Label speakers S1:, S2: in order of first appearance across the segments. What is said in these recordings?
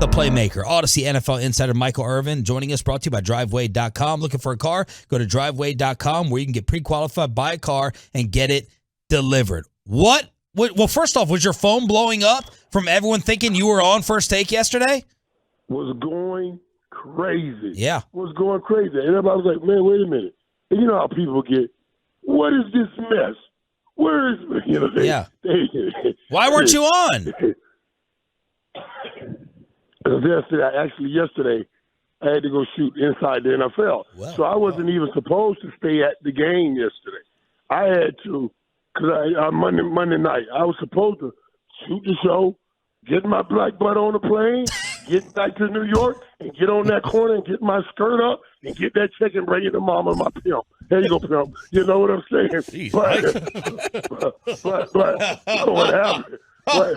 S1: The Playmaker, Odyssey NFL insider Michael Irvin joining us, brought to you by Driveway.com. Looking for a car? Go to Driveway.com where you can get pre-qualified, buy a car, and get it delivered. Well, first off, was your phone blowing up from everyone thinking you were on First Take yesterday?
S2: Was going crazy.
S1: Yeah.
S2: Was going crazy. And everybody was like, man, wait a minute. And you know how people get, what is this mess? Where is,
S1: Why weren't you on?
S2: Yesterday, I had to go shoot inside the NFL.
S1: Wow.
S2: So I wasn't even supposed to stay at the game yesterday. I had to, because Monday night, I was supposed to shoot the show, get my black butt on the plane, get back to New York, and get on that corner and get my skirt up and get that check and bring it to mama and my pimp. There you go, pimp. You know what I'm saying?
S1: Jeez,
S2: but what happened? Hey,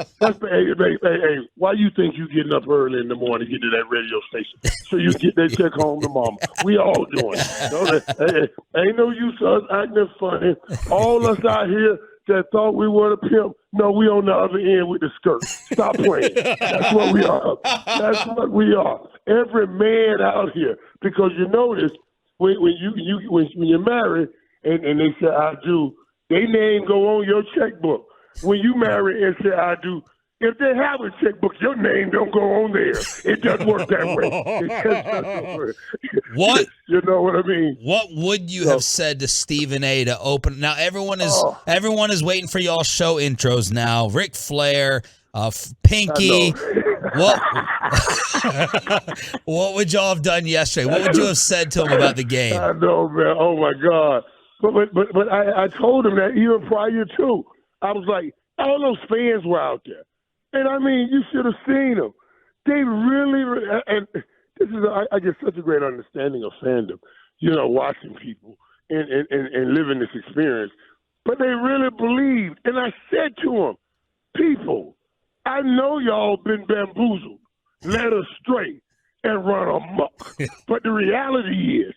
S2: why you think you getting up early in the morning to get to that radio station so you get that check home to mama? We all doing it. Ain't no use us acting funny. All us out here that thought we were the pimp, no, we on the other end with the skirt. Stop playing. That's what we are. That's what we are. Every man out here, because you notice when you're married and they say I do, they name go on your checkbook. When you marry and say I do, if they have a checkbook, your name don't go on there. It doesn't work that way.
S1: What?
S2: You know what I mean?
S1: What would you have said to Stephen A. to open? Now everyone is waiting for y'all show intros now. Ric Flair, Pinky. What would y'all have done yesterday? What would you have said to him about the game?
S2: I know, man. Oh my God. But I told him that even prior to. I was like, all those fans were out there. And, I mean, you should have seen them. They really – and this is – I get such a great understanding of fandom, watching people and living this experience. But they really believed. And I said to them, people, I know y'all been bamboozled, led astray, and run amok. But the reality is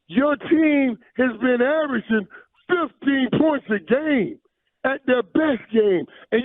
S2: your team has been averaging 15 points a game. At their best game. And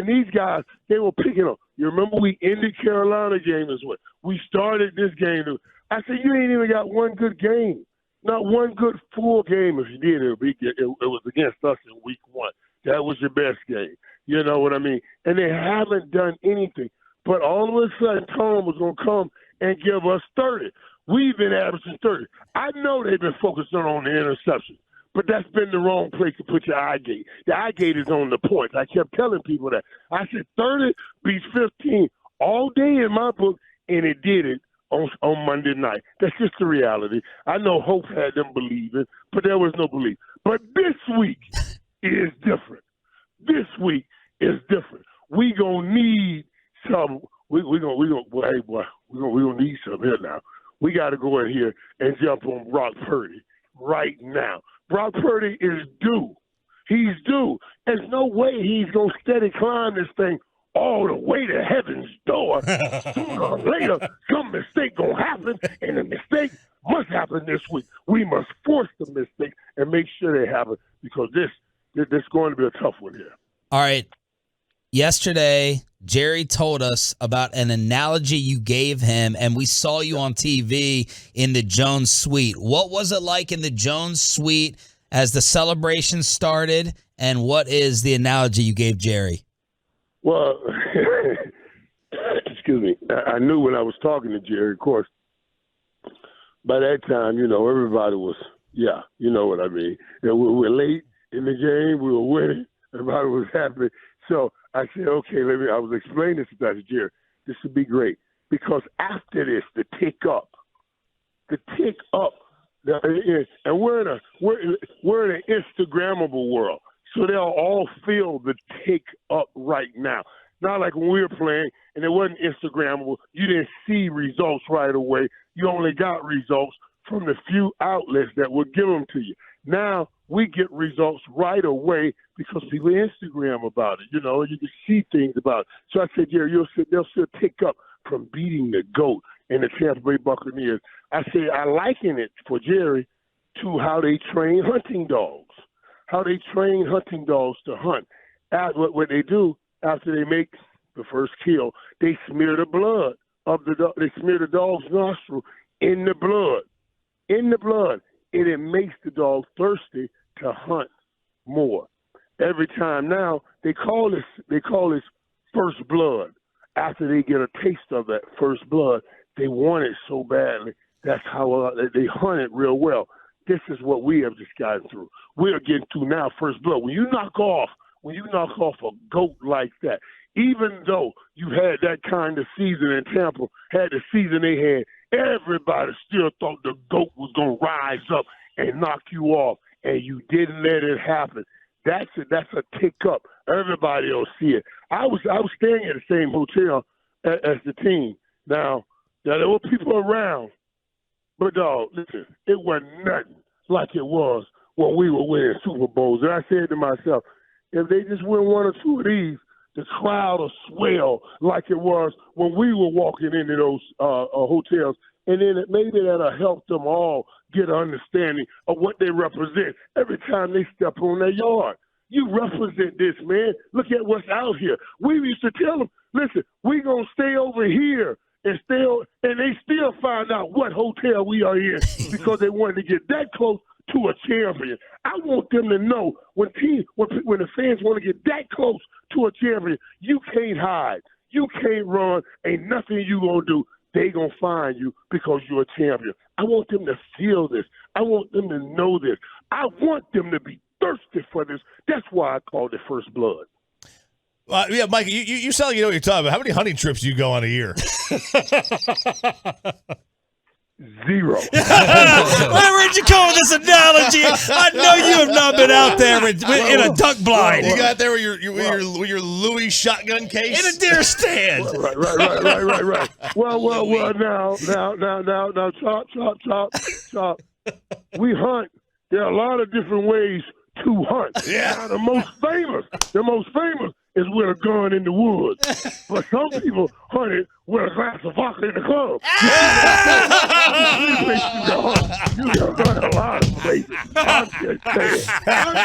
S2: these guys, they were picking up. You remember we ended Carolina game as well. We started this game. I said, you ain't even got one good game. Not one good full game. If you did, it was against us in week 1. That was your best game. You know what I mean? And they haven't done anything. But all of a sudden, Tom was going to come and give us 30. We've been averaging 30. I know they've been focusing on the interception. But that's been the wrong place to put your eye gate. The eye gate is on the points. I kept telling people that. I said 30 beats 15 all day in my book, and it did it on Monday night. That's just the reality. I know Hope had them believing, but there was no belief. But this week is different. This week is different. We gonna need some. We gonna need some here now. We got to go in here and jump on Brock Purdy right now. Brock Purdy is due. He's due. There's no way he's going to steady climb this thing all the way to heaven's door. Sooner or later, some mistake going to happen, and the mistake must happen this week. We must force the mistake and make sure they happen because this is going to be a tough one here.
S1: All right. Yesterday, Jerry told us about an analogy you gave him, and we saw you on TV in the Jones Suite. What was it like in the Jones Suite as the celebration started, and what is the analogy you gave Jerry?
S2: Well, excuse me. I knew when I was talking to Jerry, of course, by that time, everybody was, you know what I mean. We were late in the game. We were winning. Everybody was happy. So I said, okay, I was explaining this to Jerry. This would be great. Because after this, the tick up, and we're in an Instagrammable world. So they'll all feel the tick up right now. Not like when we were playing and it wasn't Instagrammable. You didn't see results right away. You only got results from the few outlets that would give them to you. Now we get results right away because people Instagram about it. You can see things about it. So I said, Jerry, they'll still tick up from beating the GOAT and the Tampa Bay Buccaneers. I say I liken it for Jerry to how they train hunting dogs. How they train hunting dogs to hunt. What they do after they make the first kill, they smear the blood of the dog. They smear the dog's nostril in the blood. In the blood. And it makes the dog thirsty to hunt more. Every time now, they call this first blood. After they get a taste of that first blood, they want it so badly. That's how they hunt it real well. This is what we have just gotten through. We are getting through now first blood. When you knock off a goat like that, even though you had that kind of season in Tampa, had the season they had, everybody still thought the GOAT was going to rise up and knock you off, and you didn't let it happen. That's a tick up. Everybody will see it. I was staying at the same hotel as the team. Now there were people around, but dog, listen, it wasn't nothing like it was when we were winning Super Bowls. And I said to myself, if they just win one or two of these, the crowd will swell like it was when we were walking into those hotels. And then maybe that'll help them all get an understanding of what they represent every time they step on their yard. You represent this, man. Look at what's out here. We used to tell them, listen, we're going to stay over here and they still find out what hotel we are in because they wanted to get that close to a champion. I want them to know when the fans want to get that close to a champion, you can't hide. You can't run. Ain't nothing you going to do. They going to find you because you're a champion. I want them to feel this. I want them to know this. I want them to be thirsty for this. That's why I called it first blood.
S3: Yeah, Mike, you sound like you know what you're talking about. How many hunting trips do you go on a year?
S2: 0.
S1: Where'd you come with this analogy? I know you have not been out there in a duck blind.
S3: You got there with your Louis shotgun case?
S1: In a deer stand.
S2: Right. Well, now, chop. We hunt. There are a lot of different ways to hunt.
S3: Yeah.
S2: Now, the most famous is with a gun in the woods. But some people hunt it with a glass of vodka in the club. You can hunt a lot of places. I'm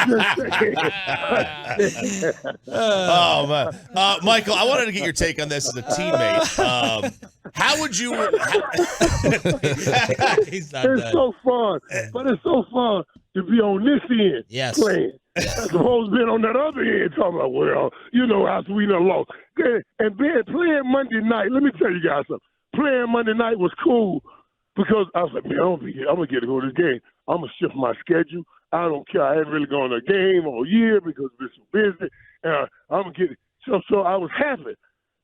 S2: just saying.
S3: Oh, man. Michael, I wanted to get your take on this as a teammate. How would you...
S2: It's so fun. But it's so fun to be on this end playing. As opposed to being on that other end talking about, well, after we done lost. And playing Monday night, let me tell you guys something. Playing Monday night was cool because I was like, man, I'm going to get to go to this game. I'm going to shift my schedule. I don't care. I haven't really gone to a game all year because I've been so busy. And I'm going to get it. So I was happy.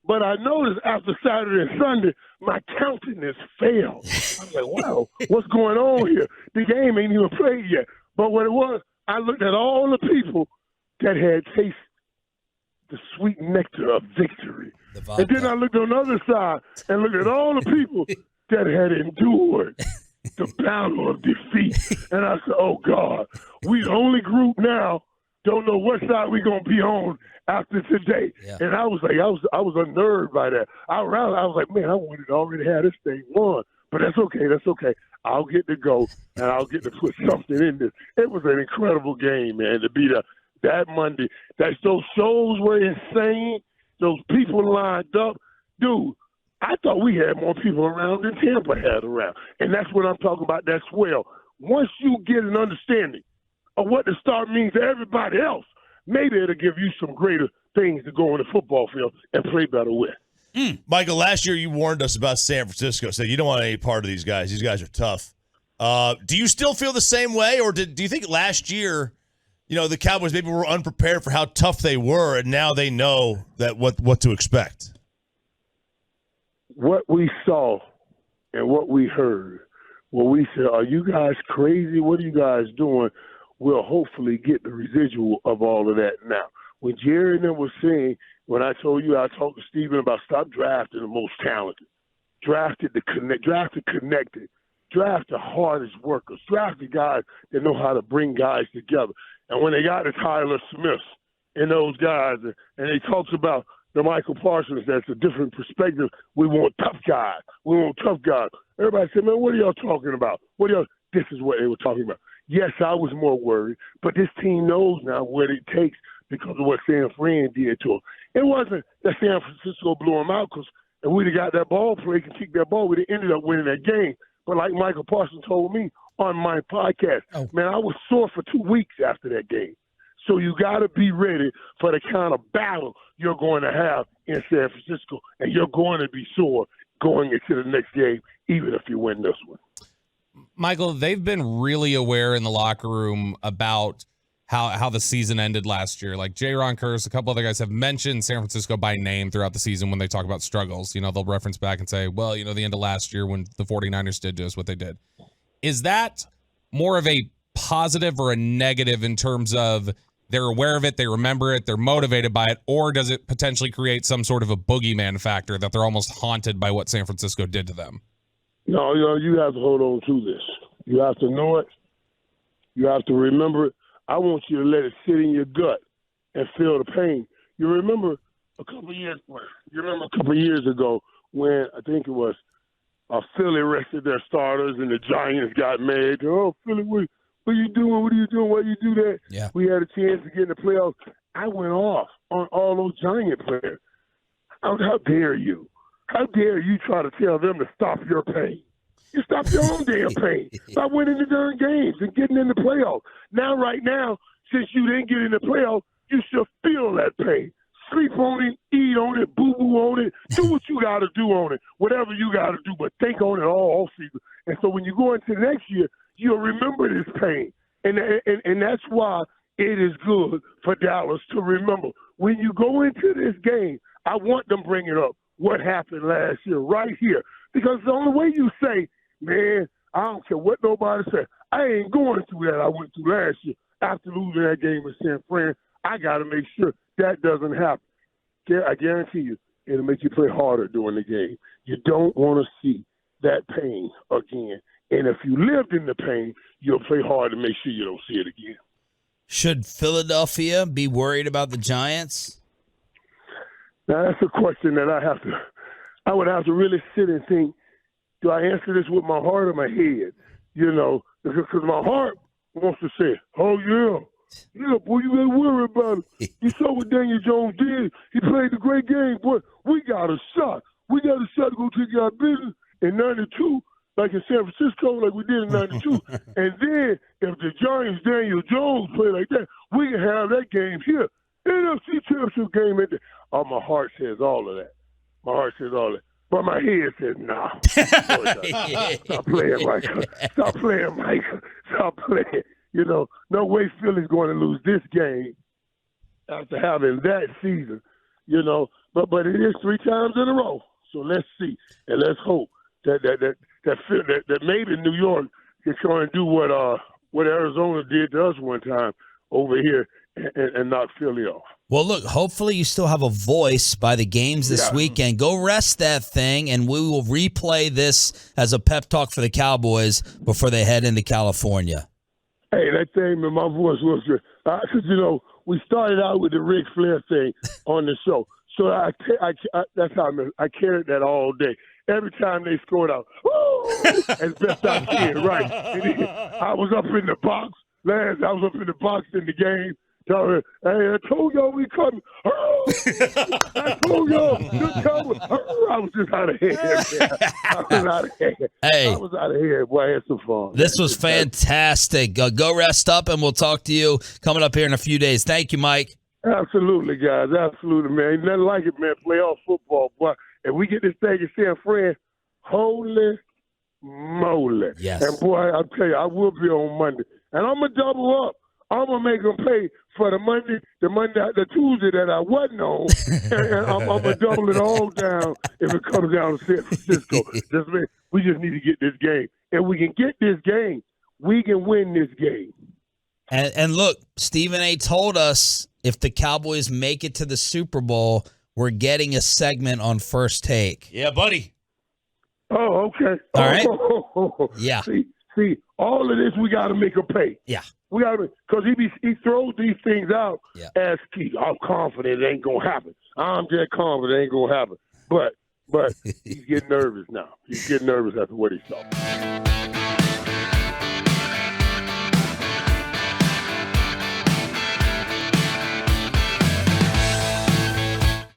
S2: But I noticed after Saturday and Sunday, my countenance failed. I was like, wow, what's going on here? The game ain't even played yet. But what it was, I looked at all the people that had tasted the sweet nectar of victory. And then I looked on the other side and looked at all the people that had endured the battle of defeat. And I said, oh, God, we the only group now don't know what side we're going to be on after today. Yeah. And I was like, I was unnerved by that. I was like, man, I wanted to already have this thing won. But that's okay. I'll get to go, and I'll get to put something in this. It was an incredible game, man, to be that Monday. Those shows were insane. Those people lined up. Dude, I thought we had more people around than Tampa had around. And that's what I'm talking about, that swell. Once you get an understanding of what the star means to everybody else, maybe it'll give you some greater things to go on the football field and play better with.
S3: Michael, last year you warned us about San Francisco, said you don't want any part of these guys. These guys are tough. Do you still feel the same way, or do you think last year, the Cowboys maybe were unprepared for how tough they were, and now they know that what to expect?
S2: What we saw and what we heard, what we said, are you guys crazy? What are you guys doing? We'll hopefully get the residual of all of that now. When Jerry and them was saying, when I told you I talked to Steven about stop drafting the most talented, draft the connected, draft the hardest workers, draft the guys that know how to bring guys together. And when they got to Tyler Smith and those guys, and they talks about the Michael Parsons, that's a different perspective. We want tough guys. Everybody said, man, what are y'all talking about? This is what they were talking about. Yes, I was more worried, but this team knows now what it takes because of what San Fran did to them. It wasn't that San Francisco blew them out because and we'd have got that ball play, could kick that ball, we'd have ended up winning that game. But like Michael Parsons told me on my podcast, man, I was sore for 2 weeks after that game. So you got to be ready for the kind of battle you're going to have in San Francisco, and you're going to be sore going into the next game, even if you win this one.
S4: Michael, they've been really aware in the locker room about how the season ended last year. Like J-Ron Curse, a couple other guys have mentioned San Francisco by name throughout the season when they talk about struggles. You know, they'll reference back and say, well, you know, the end of last year when the 49ers did to us what they did. Is that more of a positive or a negative in terms of they're aware of it, they remember it, they're motivated by it, or does it potentially create some sort of a boogeyman factor that they're almost haunted by what San Francisco did to them?
S2: No, you have to hold on to this. You have to know it. You have to remember it. I want you to let it sit in your gut and feel the pain. You remember a couple of years ago when I think it was Philly rested their starters and the Giants got mad. Oh, Philly, what are you doing? What are you doing? Why you do that?
S1: Yeah.
S2: We had a chance to get in the playoffs. I went off on all those Giant players. How dare you? How dare you try to tell them to stop your pain? You stop your own damn pain by winning the darn games and getting in the playoffs. Right now, since you didn't get in the playoffs, you should feel that pain. Sleep on it, eat on it, boo-boo on it, do what you got to do on it, whatever you got to do, but think on it all season. And so when you go into next year, you'll remember this pain. And that's why it is good for Dallas to remember. When you go into this game, I want them bringing up what happened last year right here. Because the only way you say, man, I don't care what nobody said, I ain't going through that I went through last year after losing that game with San Fran. I got to make sure that doesn't happen. I guarantee you, it'll make you play harder during the game. You don't want to see that pain again. And if you lived in the pain, you'll play hard to make sure you don't see it again.
S1: Should Philadelphia be worried about the Giants?
S2: Now, that's a question that I would have to really sit and think, do I answer this with my heart or my head? You know, because my heart wants to say, oh, yeah, boy, you ain't worry about it. You saw what Daniel Jones did. He played a great game. Boy, we got a shot. We got a shot to go take our business in 92, like in San Francisco, like we did in 92. And then if the Giants, Daniel Jones play like that, we can have that game here. NFC Championship game. Oh, my heart says all of that. My heart says all that. But my head says, no. Stop playing, Michael. Stop playing, Michael. Stop playing. You know, no way Philly's going to lose this game after having that season, you know. But it is 3 times in a row. So let's see. And let's hope that maybe New York can try and do what Arizona did to us one time over here and knock Philly off.
S1: Well, look, hopefully you still have a voice by the games this weekend. Go rest that thing, and we will replay this as a pep talk for the Cowboys before they head into California.
S2: Hey, that thing, man, my voice was good. Because, you know, we started out with the Ric Flair thing on the show. So that's how I carried that all day. Every time they scored out, as best I can, right. And then I was up in the box. I was up in the box in the game. Hey, I told y'all we coming. I told y'all. I was just out of here. I was out of here.
S1: Hey.
S2: I was out of here. Boy, I had some fun.
S1: This was fantastic. Go rest up, and we'll talk to you coming up here in a few days. Thank you, Mike.
S2: Absolutely, guys. Absolutely, man. Ain't nothing like it, man. Playoff football, boy. If we get this thing in San Fran, holy moly.
S1: Yes.
S2: And, boy, I'll tell you, I will be on Monday. And I'm going to double up. I'm going to make them pay for the Tuesday that I wasn't on, and I'm going to double it all down if it comes down to San Francisco. We just need to get this game. If we can get this game, we can win this game.
S1: And look, Stephen A. told us if the Cowboys make it to the Super Bowl, we're getting a segment on First Take.
S3: Yeah, buddy.
S2: Oh, okay.
S1: All right.
S2: Yeah. See, all of this we got to make him pay.
S1: Yeah.
S2: We got to, because he throws these things out as key. I'm confident it ain't gonna happen. I'm just confident it ain't gonna happen. But he's getting nervous now. He's getting nervous after what he saw.